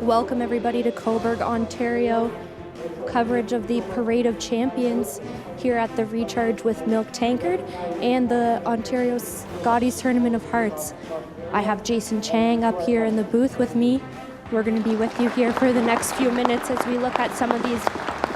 Welcome everybody to Cobourg, Ontario. Coverage of the Parade of Champions here at the Recharge with Milk Tankard and the Ontario Scotties Tournament of Hearts. I have Jason Chang up here in the booth with me. We're going to be with you here for the next few minutes as we look at some of these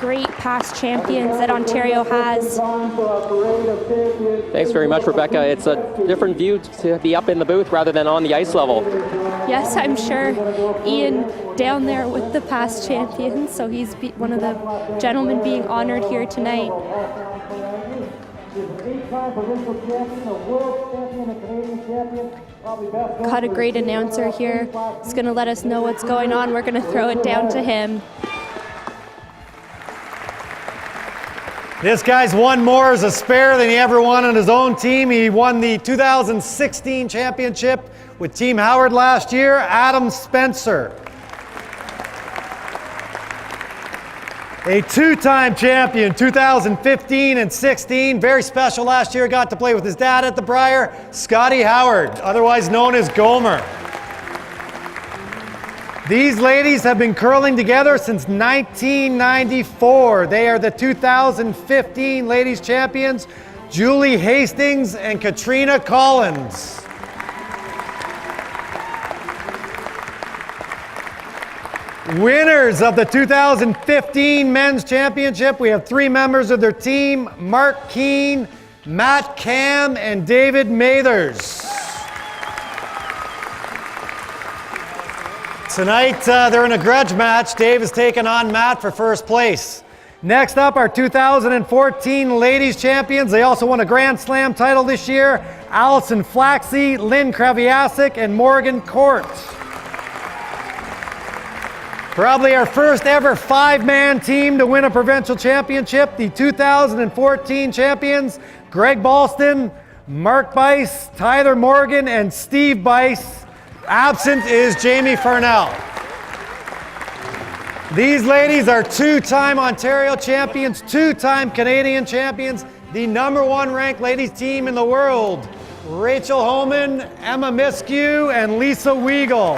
great past champions that Ontario has. Thanks very much, Rebecca. It's a different view to be up in the booth rather than on the ice level. Yes, I'm sure. Ian down there with the past champions, so he's one of the gentlemen being honored here tonight. Got a great announcer here. He's going to let us know what's going on. We're going to throw it down to him. This guy's won more as a spare than he ever won on his own team. He won the 2016 championship with Team Howard last year, Adam Spencer. A two-time champion, 2015 and 16. Very special last year. Got to play with his dad at the Brier, Scotty Howard, otherwise known as Gomer. These ladies have been curling together since 1994. They are the 2015 ladies champions, Julie Hastings and Katrina Collins. Winners of the 2015 men's championship, we have three members of their team, Mark Keane, Matt Cam, and David Mathers. Tonight, they're in a grudge match. Dave is taking on Matt for first place. Next up, our 2014 ladies champions. They also won a Grand Slam title this year. Allison Flaxey, Lynn Kraviasik, and Morgan Court. Probably our first ever five-man team to win a provincial championship. The 2014 champions, Greg Balston, Mark Bice, Tyler Morgan, and Steve Bice. Absent is Jamie Farnell. These ladies are two-time Ontario champions, two-time Canadian champions, the #1 ranked ladies team in the world. Rachel Homan, Emma Miskew, and Lisa Weigel.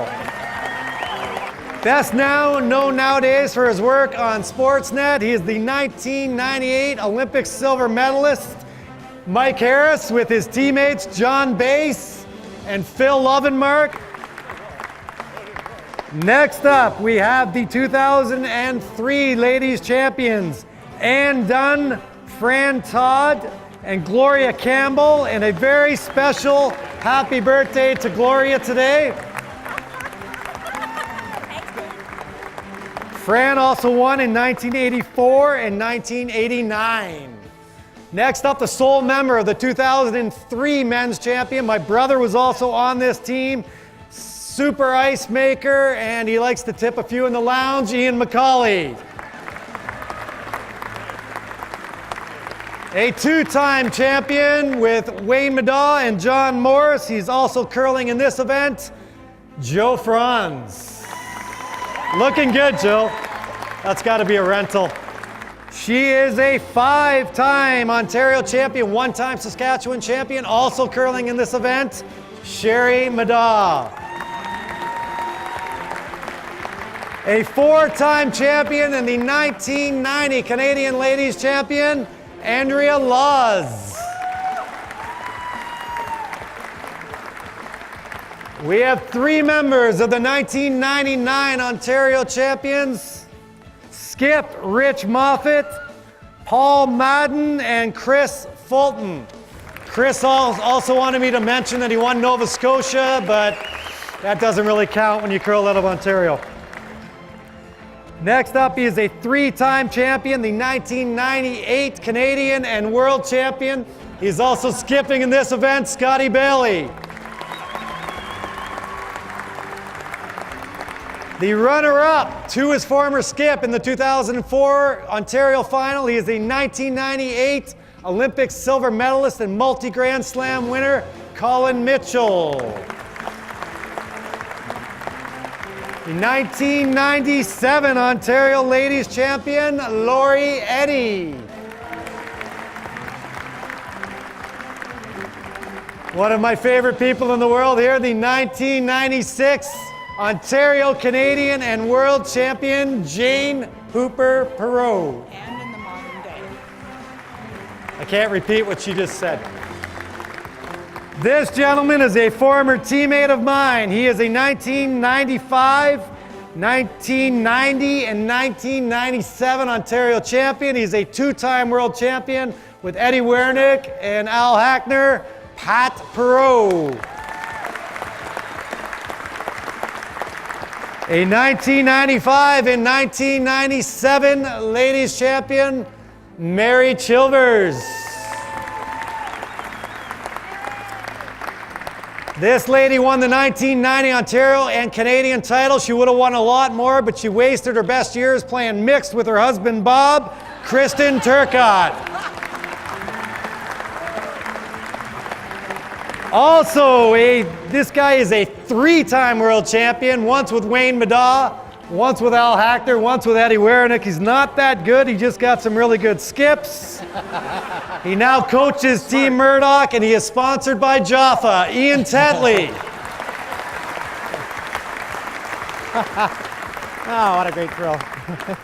Best known nowadays for his work on Sportsnet. He is the 1998 Olympic silver medalist, Mike Harris, with his teammates John Bass and Phil Lovenmark. Next up, we have the 2003 ladies champions, Ann Dunn, Fran Todd, and Gloria Campbell, and a very special happy birthday to Gloria today. Fran also won in 1984 and 1989. Next up, the sole member of the 2003 men's champion. My brother was also on this team. Super ice maker, and he likes to tip a few in the lounge, Ian McCauley. A two-time champion with Wayne Middaugh and John Morris. He's also curling in this event, Joe Franz. Looking good, Joe. That's got to be a rental. She is a five-time Ontario champion, one-time Saskatchewan champion, also curling in this event, Sherry Middaugh. A four-time champion and the 1990 Canadian Ladies Champion, Andrea Laws. We have three members of the 1999 Ontario Champions, Skip Rich Moffat, Paul Madden, and Chris Fulton. Chris also wanted me to mention that he won Nova Scotia, but that doesn't really count when you curl out of Ontario. Next up, he is a three-time champion, the 1998 Canadian and World Champion. He's also skipping in this event, Scotty Bailey. The runner-up to his former skip in the 2004 Ontario final, he is the 1998 Olympic silver medalist and multi-Grand Slam winner, Colin Mitchell. The 1997 Ontario Ladies Champion, Laurie Eddie. One of my favorite people in the world here, the 1996 Ontario Canadian and World Champion Jane Hooper-Perreault. And in the modern day. I can't repeat what she just said. This gentleman is a former teammate of mine. He is a 1995, 1990, and 1997 Ontario champion. He's a two-time world champion with Eddie Wernick and Al Hackner, Pat Perreault. A 1995 and 1997 ladies champion, Mary Chilvers. This lady won the 1990 Ontario and Canadian title. She would have won a lot more, but she wasted her best years playing mixed with her husband Bob, Kristen Turcotte. Also, this guy is a three-time world champion, once with Wayne Middaugh, once with Al Hackner, once with Eddie Wernick. He's not that good, he just got some really good skips. He now coaches Team Murdoch, and he is sponsored by Jaffa, Ian Tetley. Oh, what a great thrill.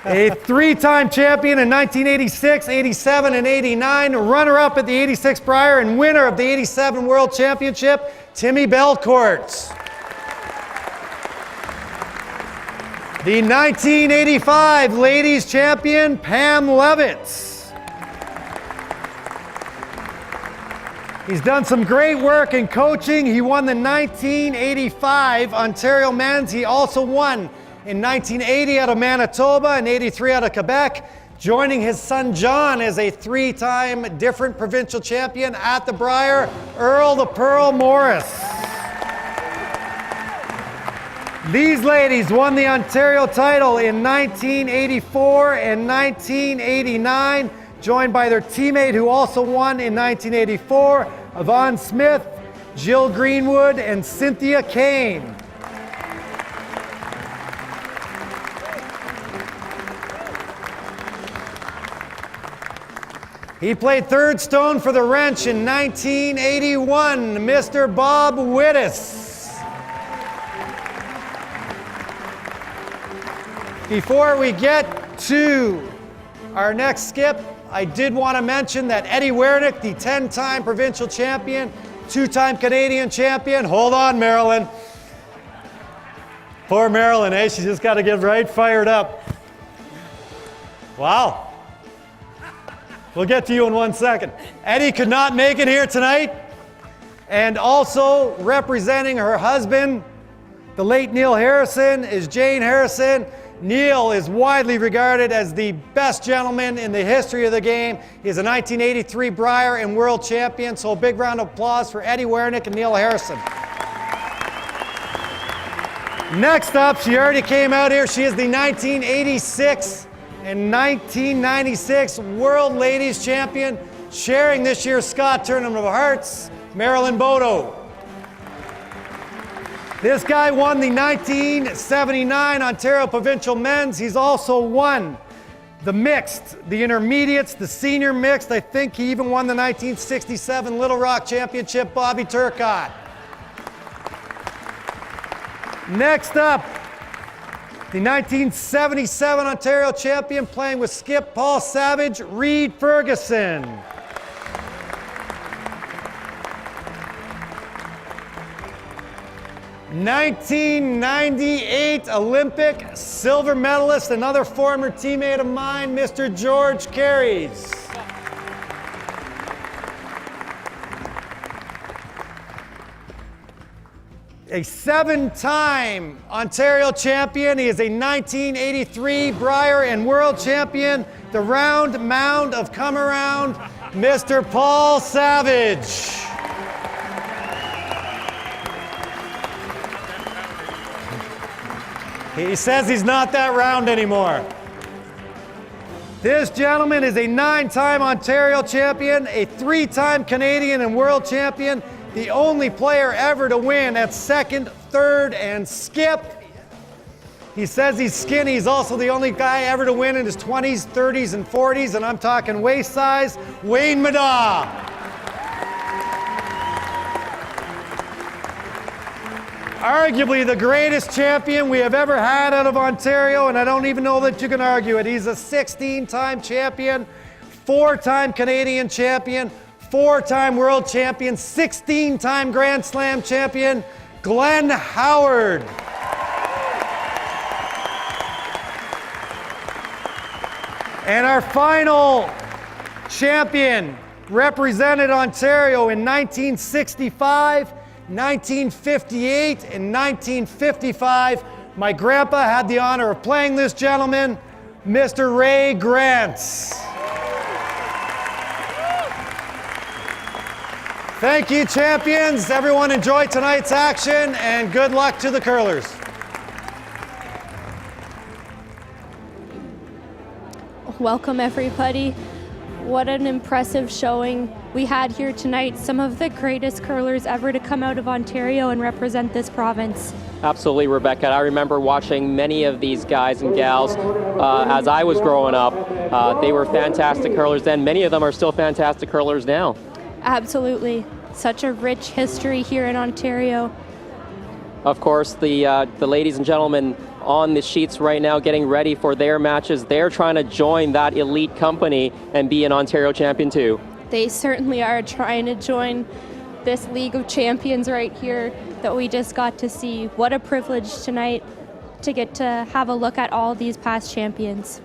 A three-time champion in 1986, 87, and 89, runner-up at the 86 Brier and winner of the 87 World Championship, Timmy Belcourt. The 1985 ladies champion, Pam Levitt. He's done some great work in coaching. He won the 1985 Ontario Men's. He also won in 1980 out of Manitoba and 83 out of Quebec, joining his son John as a three-time different provincial champion at the Brier, Earl the Pearl Morris. These ladies won the Ontario title in 1984 and 1989, joined by their teammate who also won in 1984, Yvonne Smith, Jill Greenwood, and Cynthia Kane. He played third stone for the wrench in 1981, Mr. Bob Wittes. Before we get to our next skip, I did want to mention that Eddie Wernick, the 10-time provincial champion, two-time Canadian champion. Hold on, Marilyn. Poor Marilyn, eh? She just got to get right fired up. Wow. We'll get to you in 1 second. Eddie could not make it here tonight. And also representing her husband, the late Neil Harrison, is Jane Harrison. Neil is widely regarded as the best gentleman in the history of the game. He's a 1983 Brier and world champion, so a big round of applause for Eddie Wernick and Neil Harrison. Next up, she already came out here. She is the 1986 and 1996 World Ladies Champion, sharing this year's Scott Tournament of Hearts, Marilyn Bodo. This guy won the 1979 Ontario Provincial Men's. He's also won the mixed, the intermediates, the senior mixed. I think he even won the 1967 Little Rock Championship, Bobby Turcotte. Next up, the 1977 Ontario champion, playing with Skip Paul Savage, Reed Ferguson. '98 Olympic silver medalist, another former teammate of mine, Mr. George Carries. A 7-time Ontario champion. He is a 1983 Brier and world champion, the round mound of come around, Mr. Paul Savage. He says he's not that round anymore. This gentleman is a 9-time Ontario champion, a 3-time Canadian and world champion, the only player ever to win at second, third, and skip. He says he's skinny. He's also the only guy ever to win in his 20s, 30s, and 40s, and I'm talking waist size, Wayne Middaugh. arguably the greatest champion we have ever had out of Ontario, and I don't even know that you can argue it. He's a 16-time champion, 4-time Canadian champion, 4-time world champion, 16-time Grand Slam champion, Glenn Howard. And our final champion represented Ontario in 1965, 1958, and 1955. My grandpa had the honor of playing this gentleman, Mr. Ray Grants. Thank you, champions. Everyone enjoy tonight's action, and good luck to the curlers. Welcome, everybody. What an impressive showing we had here tonight. Some of the greatest curlers ever to come out of Ontario and represent this province. Absolutely, Rebecca. I remember watching many of these guys and gals as I was growing up. They were fantastic curlers then. Many of them are still fantastic curlers now. Absolutely. Such a rich history here in Ontario. Of course, the ladies and gentlemen on the sheets right now getting ready for their matches. They're trying to join that elite company and be an Ontario champion too. They certainly are trying to join this League of Champions right here that we just got to see. What a privilege tonight to get to have a look at all these past champions.